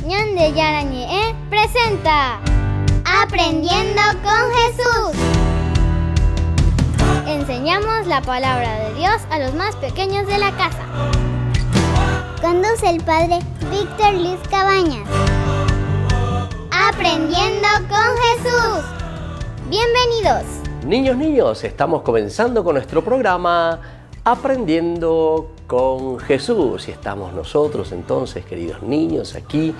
Ñande Yarañe presenta Aprendiendo con Jesús. Enseñamos la palabra de Dios a los más pequeños de la casa. Conduce el padre Víctor Luis Cabañas. Aprendiendo con Jesús. Bienvenidos. Niños, estamos comenzando con nuestro programa Aprendiendo con Jesús. Y estamos nosotros entonces, queridos niños, aquí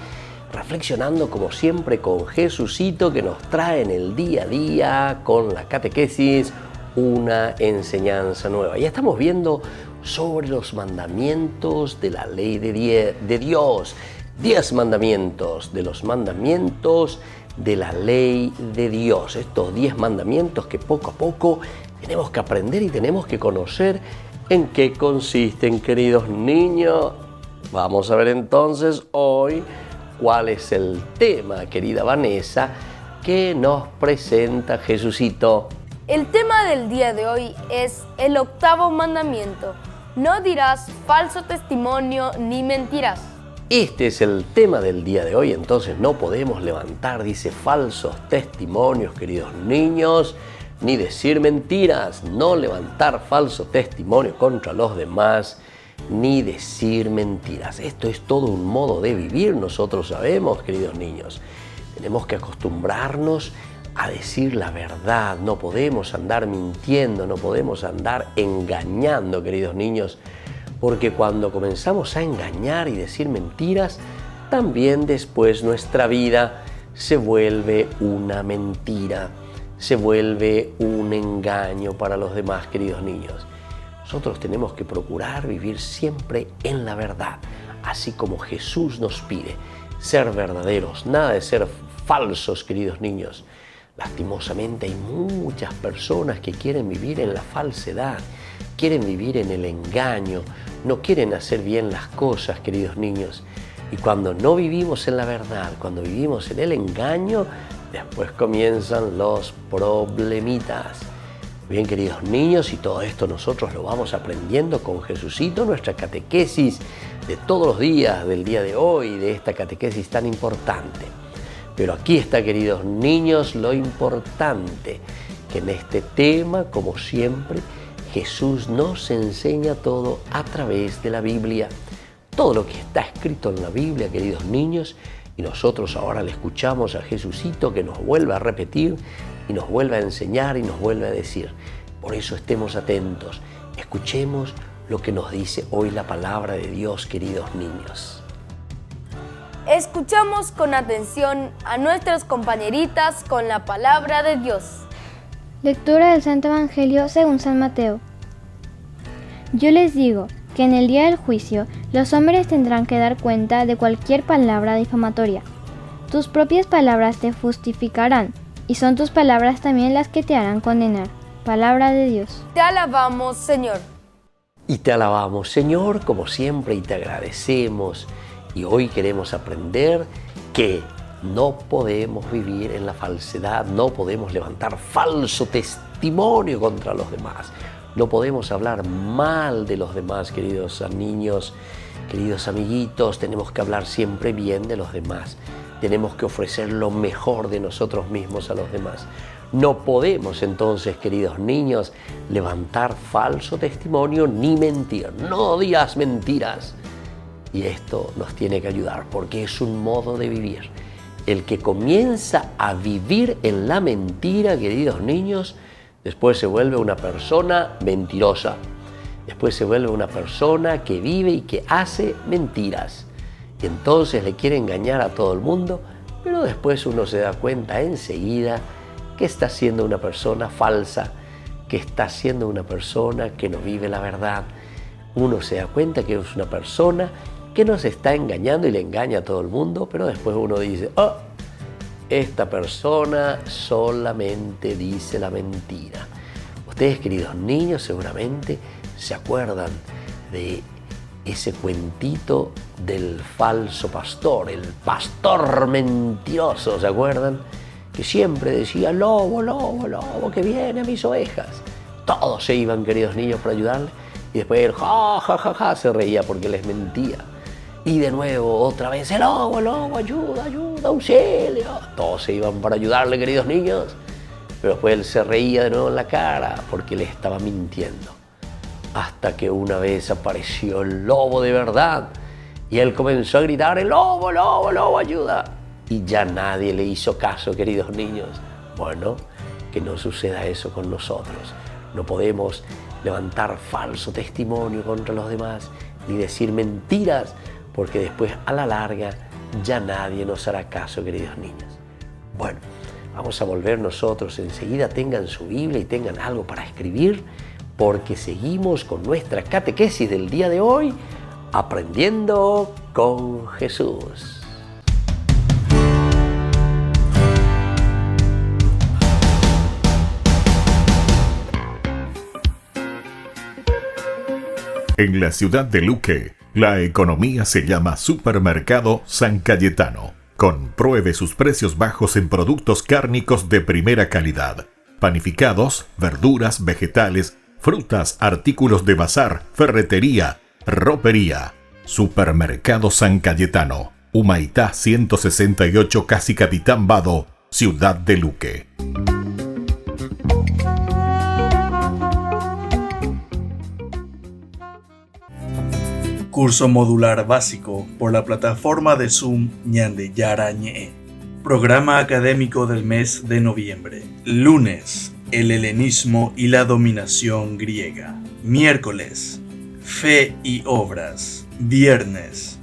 reflexionando como siempre con Jesucito, que nos trae en el día a día con la catequesis una enseñanza nueva. Ya estamos viendo sobre los mandamientos de la ley de Dios. 10 mandamientos de los mandamientos de la ley de Dios. Estos 10 mandamientos que poco a poco tenemos que aprender y tenemos que conocer en qué consisten, queridos niños. Vamos a ver entonces hoy cuál es el tema, querida Vanessa, que nos presenta Jesucito. El tema del día de hoy es el 8º mandamiento. No dirás falso testimonio ni mentirás. Este es el tema del día de hoy, entonces no podemos levantar, dice, falsos testimonios, queridos niños, ni decir mentiras, no levantar falso testimonio contra los demás, ni decir mentiras. Esto es todo un modo de vivir, nosotros sabemos, queridos niños. Tenemos que acostumbrarnos a decir la verdad, no podemos andar mintiendo, no podemos andar engañando, queridos niños, porque cuando comenzamos a engañar y decir mentiras, también después nuestra vida se vuelve una mentira, se vuelve un engaño para los demás, queridos niños. Nosotros tenemos que procurar vivir siempre en la verdad, así como Jesús nos pide, ser verdaderos, nada de ser falsos, queridos niños. Lastimosamente hay muchas personas que quieren vivir en la falsedad, quieren vivir en el engaño, no quieren hacer bien las cosas, queridos niños. Y cuando no vivimos en la verdad, cuando vivimos en el engaño, después comienzan los problemitas. Bien, queridos niños, y todo esto nosotros lo vamos aprendiendo con Jesucito, nuestra catequesis de todos los días, del día de hoy, de esta catequesis tan importante. Pero aquí está, queridos niños, lo importante, que en este tema, como siempre, Jesús nos enseña todo a través de la Biblia. Todo lo que está escrito en la Biblia, queridos niños, y nosotros ahora le escuchamos a Jesucito que nos vuelve a repetir y nos vuelve a enseñar y nos vuelve a decir. Por eso estemos atentos, escuchemos lo que nos dice hoy la palabra de Dios, queridos niños. Escuchamos con atención a nuestras compañeritas con la palabra de Dios. Lectura del Santo Evangelio según San Mateo. Yo les digo que en el día del juicio los hombres tendrán que dar cuenta de cualquier palabra difamatoria. Tus propias palabras te justificarán, y son tus palabras también las que te harán condenar. Palabra de Dios. Te alabamos, Señor. Y te alabamos, Señor, como siempre, y te agradecemos. Y hoy queremos aprender que no podemos vivir en la falsedad, no podemos levantar falso testimonio contra los demás. No podemos hablar mal de los demás, queridos niños, queridos amiguitos. Tenemos que hablar siempre bien de los demás. Tenemos que ofrecer lo mejor de nosotros mismos a los demás. No podemos entonces, queridos niños, levantar falso testimonio ni mentir. No digas mentiras. Y esto nos tiene que ayudar porque es un modo de vivir. El que comienza a vivir en la mentira, queridos niños, después se vuelve una persona mentirosa. Después se vuelve una persona que vive y que hace mentiras. Y entonces le quiere engañar a todo el mundo, pero después uno se da cuenta enseguida que está siendo una persona falsa, que está siendo una persona que no vive la verdad. Uno se da cuenta que es una persona que nos está engañando y le engaña a todo el mundo, pero después uno dice, oh, esta persona solamente dice la mentira. Ustedes, queridos niños, seguramente se acuerdan de ese cuentito del falso pastor, el pastor mentiroso, ¿se acuerdan? Que siempre decía, lobo, lobo, lobo, que viene a mis ovejas. Todos se iban, queridos niños, para ayudarle, y después él, ja, ja, ja, ja, se reía porque les mentía. Y de nuevo, otra vez, el lobo, ayuda, auxilio. Todos se iban para ayudarle, queridos niños. Pero después él se reía de nuevo en la cara porque le estaba mintiendo. Hasta que una vez apareció el lobo de verdad. Y él comenzó a gritar, el lobo, ayuda. Y ya nadie le hizo caso, queridos niños. Bueno, que no suceda eso con nosotros. No podemos levantar falso testimonio contra los demás, ni decir mentiras, porque después a la larga ya nadie nos hará caso, queridos niños. Bueno, vamos a volver nosotros enseguida. Tengan su Biblia y tengan algo para escribir, porque seguimos con nuestra catequesis del día de hoy, aprendiendo con Jesús. En la ciudad de Luque, la economía se llama Supermercado San Cayetano. Compruebe sus precios bajos en productos cárnicos de primera calidad. Panificados, verduras, vegetales, frutas, artículos de bazar, ferretería, ropería. Supermercado San Cayetano, Humaitá 168, casi Capitán Vado, ciudad de Luque. Curso modular básico por la plataforma de Zoom Ñande Yarañe. Programa académico del mes de noviembre. Lunes, el helenismo y la dominación griega. Miércoles, fe y obras. Viernes,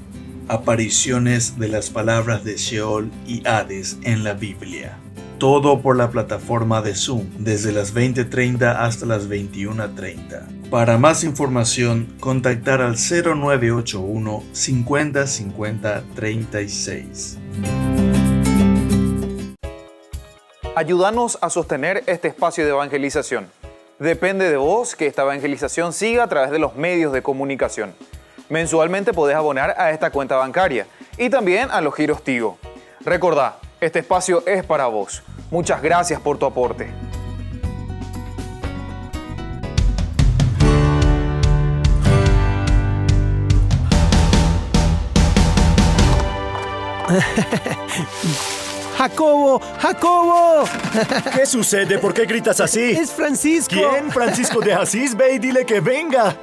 apariciones de las palabras de Sheol y Hades en la Biblia. Todo por la plataforma de Zoom desde las 20:30 hasta las 21:30. Para más información, contactar al 0981 50 50 36. Ayúdanos a sostener este espacio de evangelización. Depende de vos que esta evangelización siga a través de los medios de comunicación. Mensualmente podés abonar a esta cuenta bancaria y también a los giros Tigo. Recordá, este espacio es para vos. Muchas gracias por tu aporte. ¡Jacobo! ¡Jacobo! ¿Qué sucede? ¿Por qué gritas así? ¡Es Francisco! ¿Quién? Francisco de Asís. Ve y dile que venga.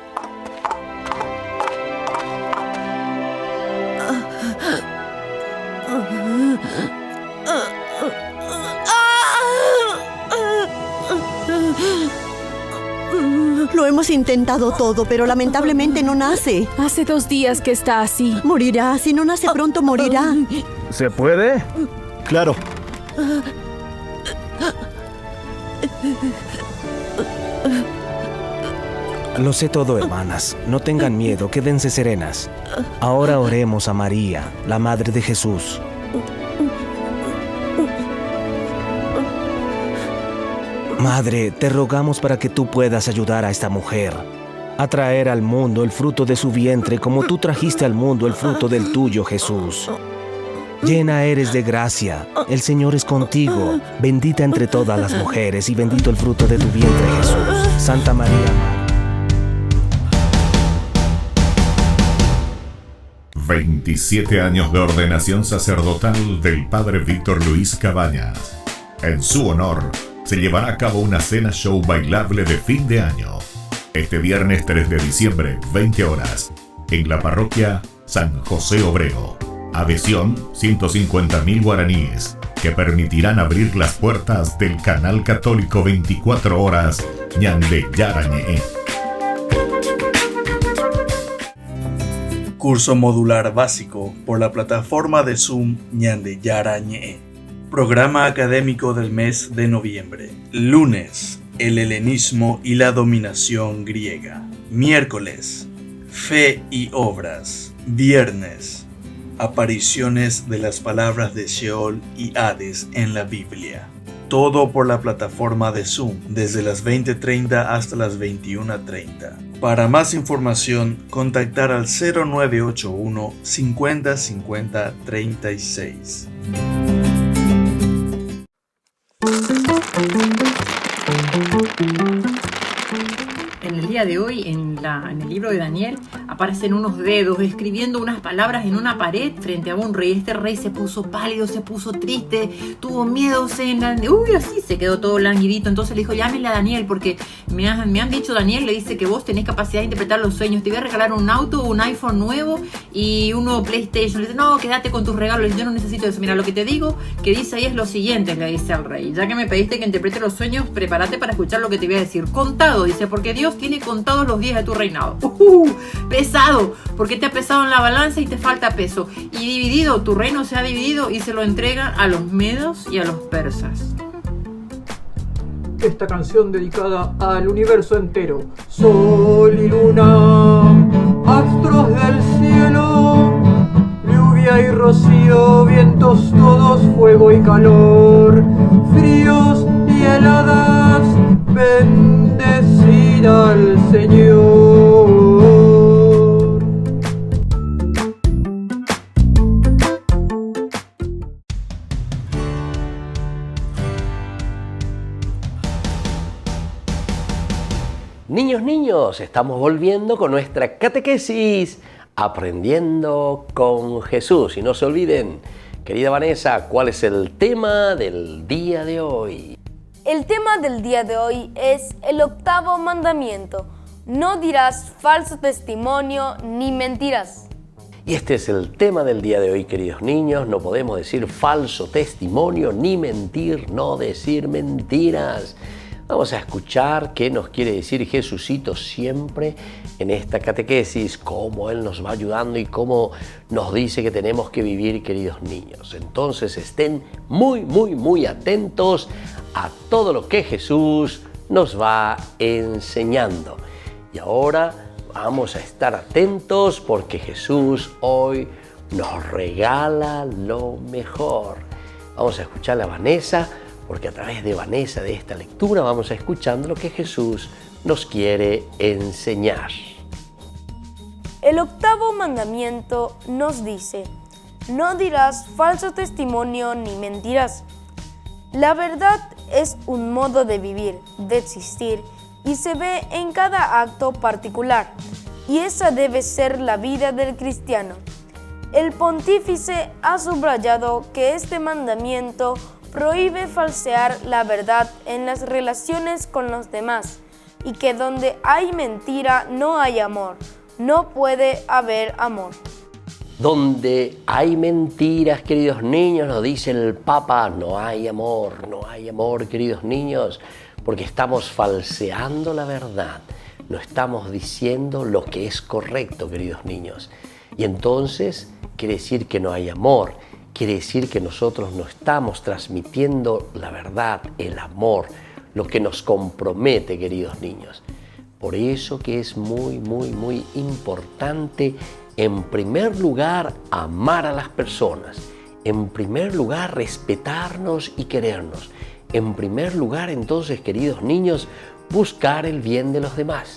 Lo hemos intentado todo, pero lamentablemente no nace. Hace 2 días que está así. Morirá. Si no nace pronto, morirá. ¿Se puede? Claro. Lo sé todo, hermanas. No tengan miedo, quédense serenas. Ahora oremos a María, la Madre de Jesús. Madre, te rogamos para que tú puedas ayudar a esta mujer a traer al mundo el fruto de su vientre, como tú trajiste al mundo el fruto del tuyo, Jesús. Llena eres de gracia, el Señor es contigo, bendita entre todas las mujeres y bendito el fruto de tu vientre, Jesús. Santa María, Madre. 27 años de ordenación sacerdotal del Padre Víctor Luis Cabañas. En su honor, se llevará a cabo una cena show bailable de fin de año. Este viernes 3 de diciembre, 20 horas, en la parroquia San José Obrero. Adhesión, 150.000 guaraníes, que permitirán abrir las puertas del canal católico 24 horas, Ñande Yarañe. Curso modular básico por la plataforma de Zoom Ñande Yarañe. Programa académico del mes de noviembre. Lunes, el helenismo y la dominación griega. Miércoles, fe y obras. Viernes, apariciones de las palabras de Sheol y Hades en la Biblia. Todo por la plataforma de Zoom desde las 20:30 hasta las 21:30. Para más información, contactar al 0981 50 50 36. En el día de hoy, en el libro de Daniel, aparecen unos dedos escribiendo unas palabras en una pared frente a un rey. Este rey se puso pálido, se puso triste, tuvo miedo, así se quedó todo languidito. Entonces le dijo, llámenle a Daniel, porque me han dicho, Daniel, le dice que vos tenés capacidad de interpretar los sueños. Te voy a regalar un auto, un iPhone nuevo y un nuevo PlayStation. Le dice, no, quédate con tus regalos. Le dice, yo no necesito eso. Mira, lo que te digo, que dice ahí es lo siguiente, le dice al rey. Ya que me pediste que interprete los sueños, prepárate para escuchar lo que te voy a decir. Contado, dice, porque Dios tiene contados los días de tu reinado. Pesado, porque te ha pesado en la balanza y te falta peso. Y dividido, tu reino se ha dividido y se lo entrega a los medos y a los persas. Esta canción dedicada al universo entero. Sol y luna, astros del cielo, lluvia y rocío, vientos todos, fuego y calor, fríos y heladas, bendecid al Señor. Niños, estamos volviendo con nuestra catequesis, aprendiendo con Jesús. Y no se olviden, querida Vanessa, ¿cuál es el tema del día de hoy? El tema del día de hoy es el 8º mandamiento. No dirás falso testimonio ni mentiras. Y este es el tema del día de hoy, queridos niños. No podemos decir falso testimonio ni mentir, no decir mentiras. Vamos a escuchar qué nos quiere decir Jesucito siempre en esta catequesis, cómo Él nos va ayudando y cómo nos dice que tenemos que vivir, queridos niños. Entonces estén muy atentos a todo lo que Jesús nos va enseñando. Y ahora vamos a estar atentos porque Jesús hoy nos regala lo mejor. Vamos a escuchar a Vanessa, porque a través de Vanessa, de esta lectura, vamos a escuchando lo que Jesús nos quiere enseñar. El 8º mandamiento nos dice, no dirás falso testimonio ni mentirás. La verdad es un modo de vivir, de existir, y se ve en cada acto particular, y esa debe ser la vida del cristiano. El pontífice ha subrayado que este mandamiento prohíbe falsear la verdad en las relaciones con los demás y que donde hay mentira no hay amor, no puede haber amor. Donde hay mentiras, queridos niños, nos dice el Papa, no hay amor, queridos niños, porque estamos falseando la verdad, no estamos diciendo lo que es correcto, queridos niños. Y entonces quiere decir que no hay amor. Quiere decir que nosotros no estamos transmitiendo la verdad, el amor, lo que nos compromete, queridos niños. Por eso que es muy importante, en primer lugar, amar a las personas. En primer lugar, respetarnos y querernos. En primer lugar, entonces, queridos niños, buscar el bien de los demás.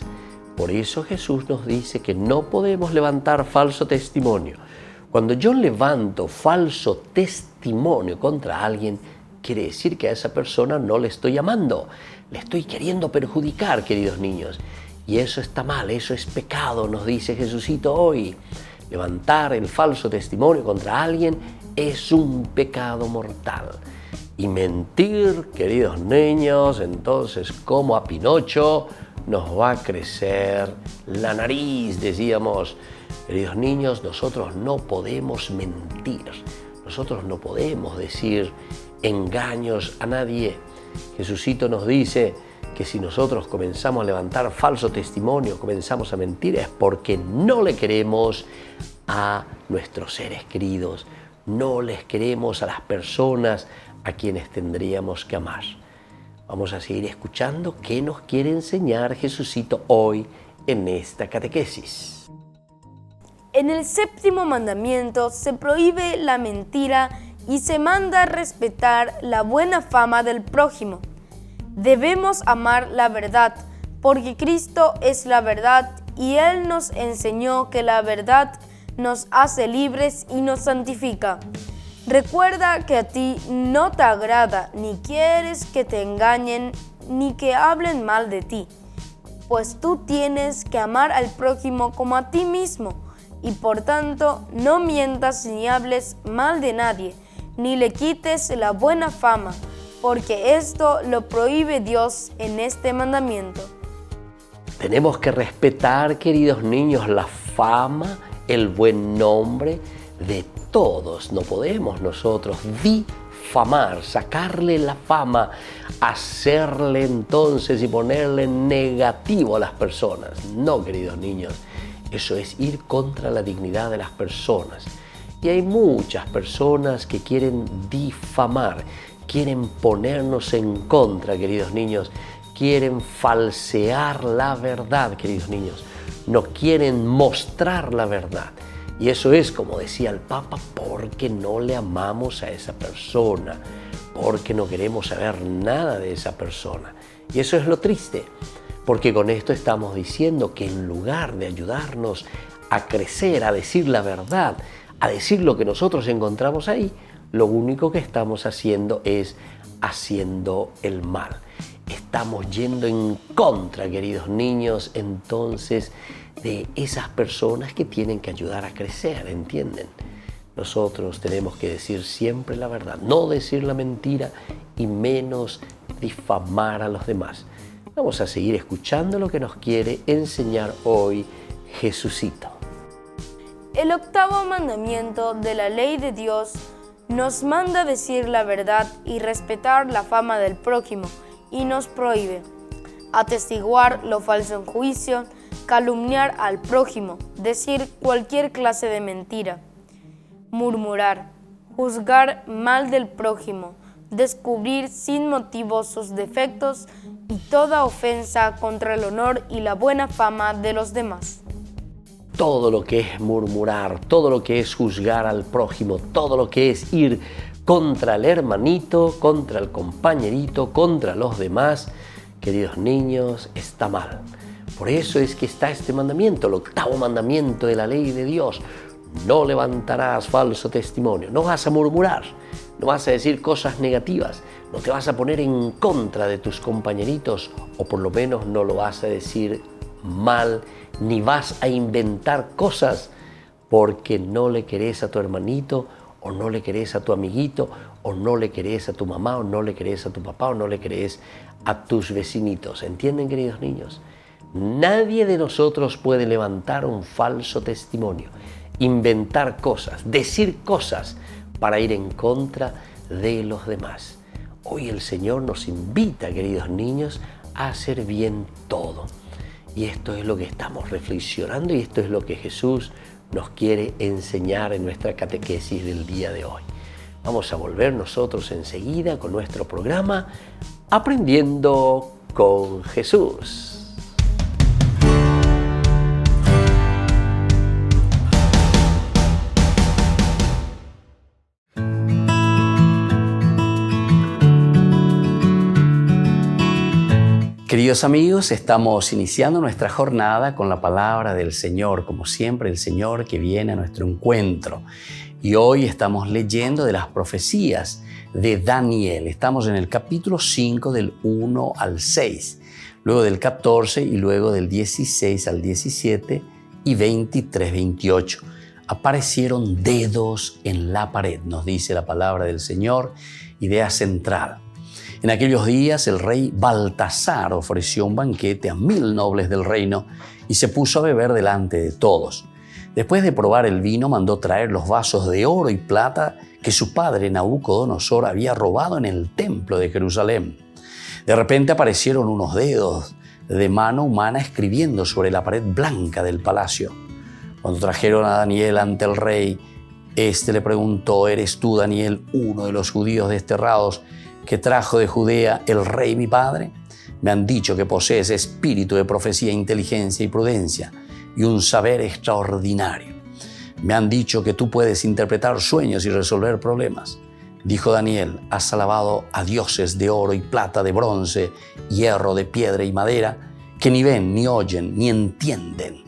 Por eso Jesús nos dice que no podemos levantar falso testimonio. Cuando yo levanto falso testimonio contra alguien, quiere decir que a esa persona no le estoy amando, le estoy queriendo perjudicar, queridos niños. Y eso está mal, eso es pecado, nos dice Jesucito hoy. Levantar el falso testimonio contra alguien es un pecado mortal. Y mentir, queridos niños, entonces como a Pinocho nos va a crecer la nariz, decíamos. Queridos niños, nosotros no podemos mentir, nosotros no podemos decir engaños a nadie. Jesucito nos dice que si nosotros comenzamos a levantar falso testimonio, comenzamos a mentir, es porque no le queremos a nuestros seres queridos, no les queremos a las personas a quienes tendríamos que amar. Vamos a seguir escuchando qué nos quiere enseñar Jesucito hoy en esta catequesis. En el 7º mandamiento se prohíbe la mentira y se manda a respetar la buena fama del prójimo. Debemos amar la verdad, porque Cristo es la verdad y Él nos enseñó que la verdad nos hace libres y nos santifica. Recuerda que a ti no te agrada, ni quieres que te engañen, ni que hablen mal de ti. pues tú tienes que amar al prójimo como a ti mismo, y por tanto no mientas ni hables mal de nadie, ni le quites la buena fama, porque esto lo prohíbe Dios en este mandamiento. Tenemos que respetar, queridos niños, la fama, el buen nombre de todos. No podemos nosotros difamar, sacarle la fama, hacerle entonces y ponerle negativo a las personas. No, queridos niños, eso es ir contra la dignidad de las personas. Y hay muchas personas que quieren difamar, quieren ponernos en contra, queridos niños, quieren falsear la verdad, queridos niños, no quieren mostrar la verdad. Y eso es, como decía el Papa, porque no le amamos a esa persona, porque no queremos saber nada de esa persona. Y eso es lo triste, porque con esto estamos diciendo que en lugar de ayudarnos a crecer, a decir la verdad, a decir lo que nosotros encontramos ahí, lo único que estamos haciendo es haciendo el mal. Estamos yendo en contra, queridos niños, entonces, de esas personas que tienen que ayudar a crecer, ¿entienden? Nosotros tenemos que decir siempre la verdad, no decir la mentira y menos difamar a los demás. Vamos a seguir escuchando lo que nos quiere enseñar hoy Jesucito. El octavo mandamiento de la ley de Dios nos manda decir la verdad y respetar la fama del prójimo, y nos prohíbe atestiguar lo falso en juicio, calumniar al prójimo, decir cualquier clase de mentira, murmurar, juzgar mal del prójimo, descubrir sin motivo sus defectos y toda ofensa contra el honor y la buena fama de los demás. Todo lo que es murmurar, todo lo que es juzgar al prójimo, todo lo que es ir contra el hermanito, contra el compañerito, contra los demás, queridos niños, está mal. Por eso es que está este mandamiento, el octavo mandamiento de la ley de Dios. No levantarás falso testimonio, no vas a murmurar, no vas a decir cosas negativas, no te vas a poner en contra de tus compañeritos, o por lo menos no lo vas a decir mal, ni vas a inventar cosas porque no le querés a tu hermanito, o no le querés a tu amiguito, o no le querés a tu mamá, o no le querés a tu papá, o no le querés a tus vecinitos. ¿Entienden, queridos niños? Nadie de nosotros puede levantar un falso testimonio, inventar cosas, decir cosas para ir en contra de los demás. Hoy el Señor nos invita, queridos niños, a hacer bien todo. Y esto es lo que estamos reflexionando y esto es lo que Jesús nos quiere enseñar en nuestra catequesis del día de hoy. Vamos a volver nosotros enseguida con nuestro programa Aprendiendo con Jesús. Queridos amigos, estamos iniciando nuestra jornada con la palabra del Señor, como siempre el Señor que viene a nuestro encuentro. Y hoy estamos leyendo de las profecías de Daniel. Estamos en el capítulo 5 del 1 al 6, luego del 14 y luego del 16 al 17 y 23-28. Aparecieron dedos en la pared, nos dice la palabra del Señor, idea central. En aquellos días el rey Baltasar ofreció un banquete a 1000 nobles del reino y se puso a beber delante de todos. Después de probar el vino, mandó traer los vasos de oro y plata que su padre Nabucodonosor había robado en el templo de Jerusalén. De repente aparecieron unos dedos de mano humana escribiendo sobre la pared blanca del palacio. Cuando trajeron a Daniel ante el rey, este le preguntó: ¿Eres tú, Daniel, uno de los judíos desterrados que trajo de Judea el rey mi padre? Me han dicho que posees espíritu de profecía, inteligencia y prudencia y un saber extraordinario. Me han dicho que tú puedes interpretar sueños y resolver problemas. Dijo Daniel: has alabado a dioses de oro y plata, de bronce, hierro, de piedra y madera, que ni ven, ni oyen, ni entienden.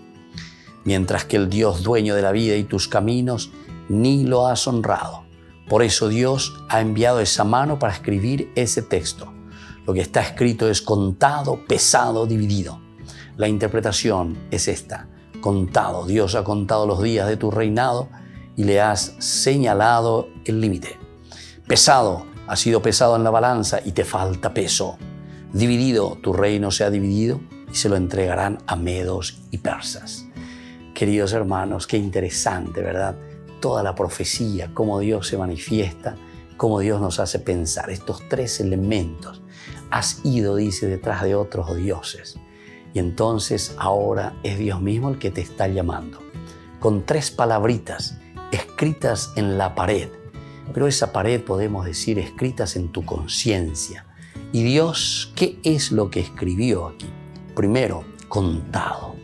Mientras que el Dios dueño de la vida y tus caminos ni lo has honrado. Por eso Dios ha enviado esa mano para escribir ese texto. Lo que está escrito es contado, pesado, dividido. La interpretación es esta: contado. Dios ha contado los días de tu reinado y le has señalado el límite. Pesado, has sido pesado en la balanza y te falta peso. Dividido, tu reino se ha dividido y se lo entregarán a medos y persas. Queridos hermanos, qué interesante, ¿verdad? Toda la profecía, cómo Dios se manifiesta, cómo Dios nos hace pensar. Estos tres elementos. Has ido, dice, detrás de otros dioses. Y entonces ahora es Dios mismo el que te está llamando. Con tres palabritas escritas en la pared. Pero esa pared, podemos decir, escritas en tu conciencia. Y Dios, ¿qué es lo que escribió aquí? Primero, contado.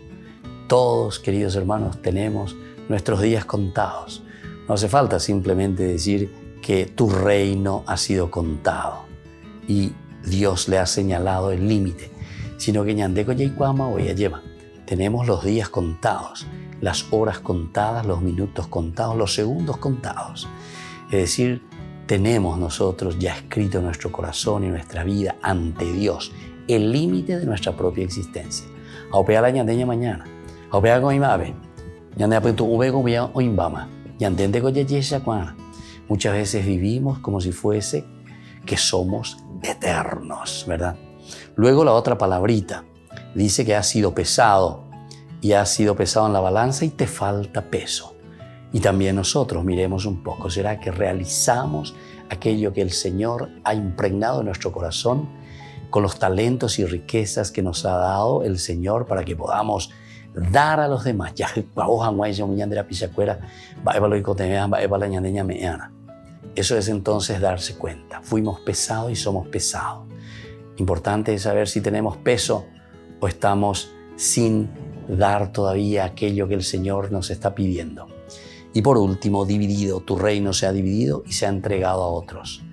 Todos, queridos hermanos, tenemos nuestros días contados. No hace falta simplemente decir que tu reino ha sido contado y Dios le ha señalado el límite, sino que ñandeco yaicuama o lleva. Tenemos los días contados, las horas contadas, los minutos contados, los segundos contados. Es decir, tenemos nosotros ya escrito en nuestro corazón y nuestra vida ante Dios el límite de nuestra propia existencia. Aupea la ñandeña mañana. Aupea con imabe. Ñande apunto ube con bien o imbama. Ñandende con yeyesha cuana. Muchas veces vivimos como si fuese que somos eternos, ¿verdad? Luego la otra palabrita dice que has sido pesado y has sido pesado en la balanza y te falta peso. Y también nosotros miremos un poco, ¿será que realizamos aquello que el Señor ha impregnado en nuestro corazón con los talentos y riquezas que nos ha dado el Señor para que podamos dar a los demás? Eso es entonces darse cuenta. Fuimos pesados y somos pesados. Importante es saber si tenemos peso o estamos sin dar todavía aquello que el Señor nos está pidiendo. Y por último, dividido. Tu reino se ha dividido y se ha entregado a otros.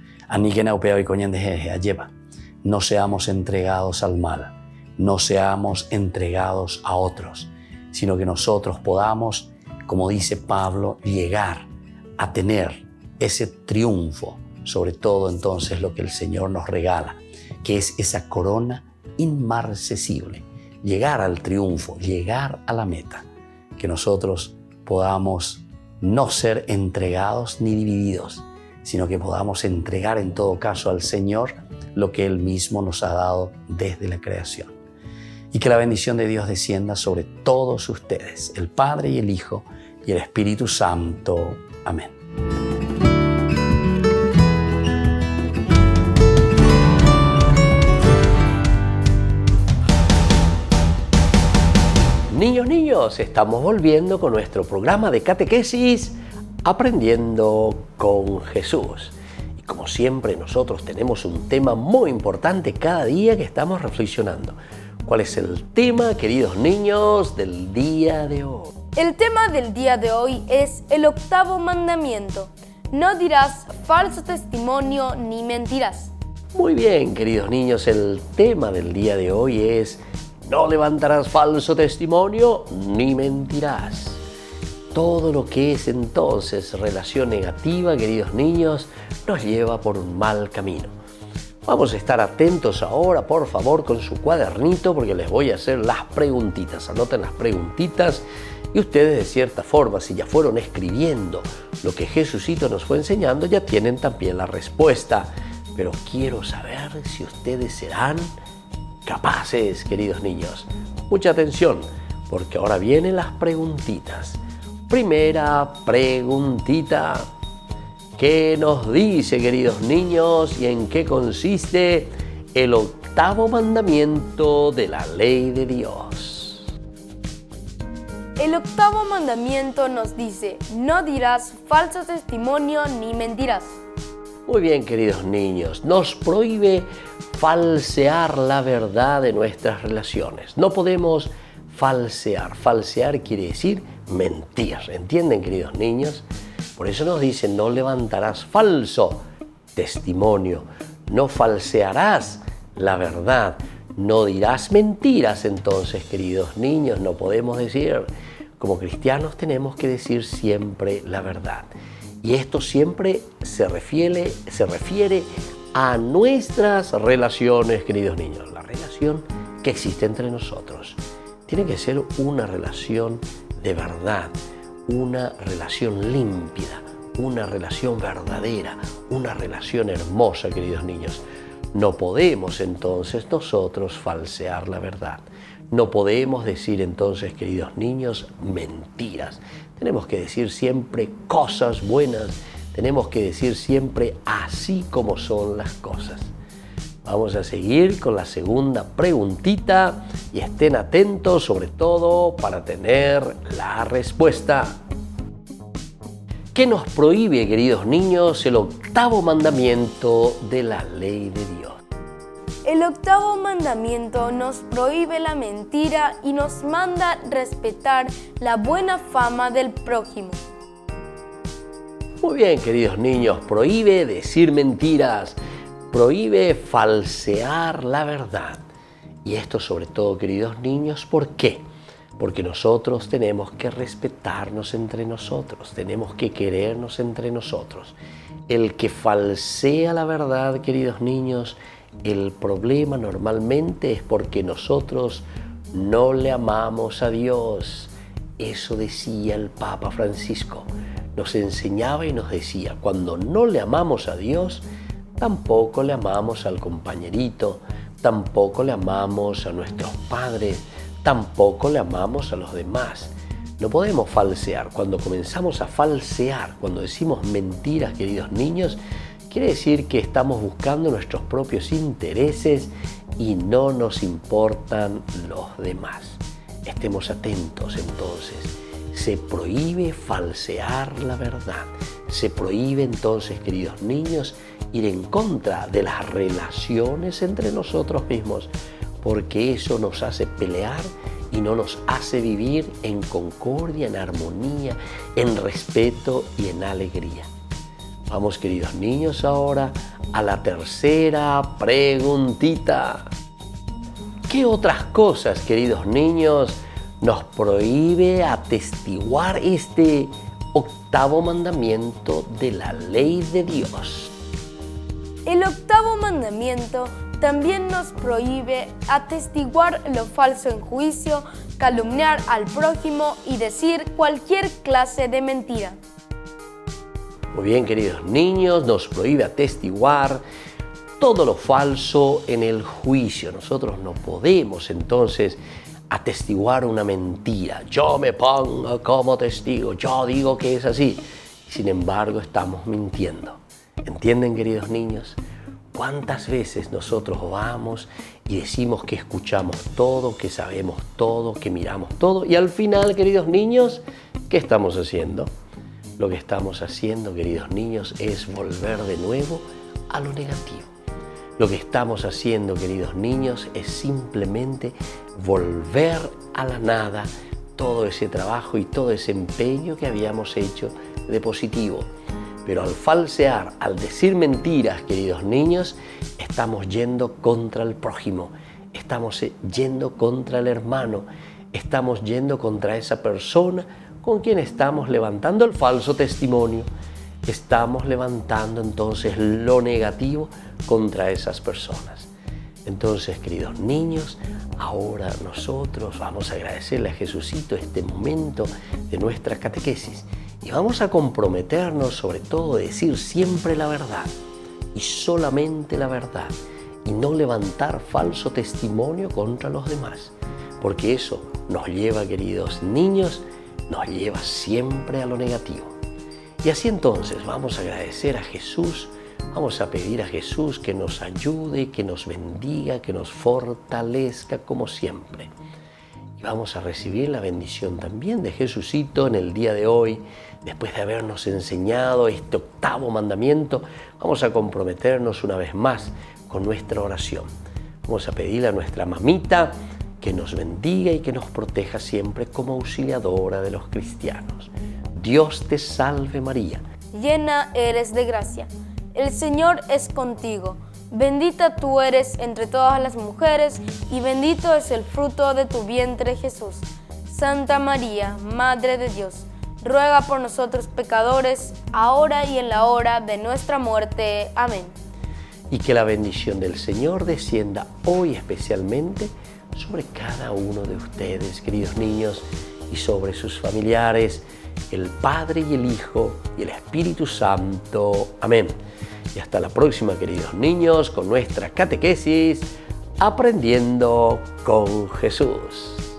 No seamos entregados al mal, no seamos entregados a otros, sino que nosotros podamos, como dice Pablo, llegar a tener ese triunfo, sobre todo entonces lo que el Señor nos regala, que es esa corona inmarcesible. Llegar al triunfo, llegar a la meta, que nosotros podamos no ser entregados ni divididos, sino que podamos entregar en todo caso al Señor lo que Él mismo nos ha dado desde la creación. Y que la bendición de Dios descienda sobre todos ustedes, el Padre y el Hijo y el Espíritu Santo. Amén. Niños, estamos volviendo con nuestro programa de catequesis Aprendiendo con Jesús. Y como siempre, nosotros tenemos un tema muy importante cada día que estamos reflexionando. ¿Cuál es el tema, queridos niños, del día de hoy? El tema del día de hoy es el octavo mandamiento. No dirás falso testimonio ni mentirás. Muy bien, queridos niños, el tema del día de hoy es: no levantarás falso testimonio ni mentirás. Todo lo que es entonces relación negativa, queridos niños, nos lleva por un mal camino. Vamos a estar atentos ahora, por favor, con su cuadernito, porque les voy a hacer las preguntitas. Anoten las preguntitas y ustedes, de cierta forma, si ya fueron escribiendo lo que Jesucito nos fue enseñando, ya tienen también la respuesta. Pero quiero saber si ustedes serán capaces, queridos niños. Mucha atención, porque ahora vienen las preguntitas. Primera preguntita. ¿Qué nos dice, queridos niños, y en qué consiste el octavo mandamiento de la ley de Dios? El octavo mandamiento nos dice: no dirás falso testimonio ni mentirás. Muy bien, queridos niños, nos prohíbe falsear la verdad de nuestras relaciones. No podemos falsear. Falsear quiere decir mentir. ¿Entienden, queridos niños? Por eso nos dice: no levantarás falso testimonio, no falsearás la verdad, no dirás mentiras. Entonces, queridos niños, no podemos decir, como cristianos tenemos que decir siempre la verdad. Y esto siempre se refiere a nuestras relaciones, queridos niños, la relación que existe entre nosotros. Tiene que ser una relación de verdad, una relación límpida, una relación verdadera, una relación hermosa, queridos niños. No podemos entonces nosotros falsear la verdad. No podemos decir entonces, queridos niños, mentiras. Tenemos que decir siempre cosas buenas. Tenemos que decir siempre así como son las cosas. Vamos a seguir con la segunda preguntita y estén atentos sobre todo para tener la respuesta. ¿Qué nos prohíbe, queridos niños, el octavo mandamiento de la ley de Dios? El octavo mandamiento nos prohíbe la mentira y nos manda respetar la buena fama del prójimo. Muy bien, queridos niños, prohíbe decir mentiras, prohíbe falsear la verdad. Y esto sobre todo, queridos niños, ¿por qué? Porque nosotros tenemos que respetarnos entre nosotros, tenemos que querernos entre nosotros. El que falsea la verdad, queridos niños, el problema normalmente es porque nosotros no le amamos a Dios. Eso decía el Papa Francisco. Nos enseñaba y nos decía, cuando no le amamos a Dios, tampoco le amamos al compañerito, tampoco le amamos a nuestros padres, tampoco le amamos a los demás. No podemos falsear. Cuando comenzamos a falsear, cuando decimos mentiras, queridos niños, quiere decir que estamos buscando nuestros propios intereses y no nos importan los demás. Estemos atentos entonces. Se prohíbe falsear la verdad. Se prohíbe entonces, queridos niños, ir en contra de las relaciones entre nosotros mismos, porque eso nos hace pelear y no nos hace vivir en concordia, en armonía, en respeto y en alegría. Vamos, queridos niños, ahora a la tercera preguntita. ¿Qué otras cosas, queridos niños, nos prohíbe atestiguar este octavo mandamiento de la ley de Dios? El octavo mandamiento también nos prohíbe atestiguar lo falso en juicio, calumniar al prójimo y decir cualquier clase de mentira. Muy bien, queridos niños, nos prohíbe atestiguar todo lo falso en el juicio. Nosotros no podemos entonces atestiguar una mentira. Yo me pongo como testigo, yo digo que es así. Sin embargo, estamos mintiendo. ¿Entienden, queridos niños? ¿Cuántas veces nosotros vamos y decimos que escuchamos todo, que sabemos todo, que miramos todo? Y al final, queridos niños, ¿qué estamos haciendo? Lo que estamos haciendo, queridos niños, es volver de nuevo a lo negativo. Lo que estamos haciendo, queridos niños, es simplemente volver a la nada todo ese trabajo y todo ese empeño que habíamos hecho de positivo. Pero al falsear, al decir mentiras, queridos niños, estamos yendo contra el prójimo, estamos yendo contra el hermano, estamos yendo contra esa persona con quien estamos levantando el falso testimonio. Estamos levantando entonces lo negativo contra esas personas. Entonces, queridos niños, ahora nosotros vamos a agradecerle a Jesucito este momento de nuestra catequesis y vamos a comprometernos sobre todo a decir siempre la verdad y solamente la verdad y no levantar falso testimonio contra los demás, porque eso nos lleva, queridos niños, nos lleva siempre a lo negativo. Y así entonces vamos a agradecer a Jesús, vamos a pedir a Jesús que nos ayude, que nos bendiga, que nos fortalezca como siempre. Y vamos a recibir la bendición también de Jesucito en el día de hoy. Después de habernos enseñado este octavo mandamiento, vamos a comprometernos una vez más con nuestra oración. Vamos a pedirle a nuestra mamita que nos bendiga y que nos proteja siempre como auxiliadora de los cristianos. Dios te salve María. Llena eres de gracia. El Señor es contigo. Bendita tú eres entre todas las mujeres y bendito es el fruto de tu vientre, Jesús. Santa María, Madre de Dios, ruega por nosotros pecadores, ahora y en la hora de nuestra muerte. Amén. Y que la bendición del Señor descienda hoy especialmente sobre cada uno de ustedes, queridos niños, y sobre sus familiares, el Padre y el Hijo y el Espíritu Santo. Amén. Y hasta la próxima, queridos niños, con nuestra catequesis Aprendiendo con Jesús.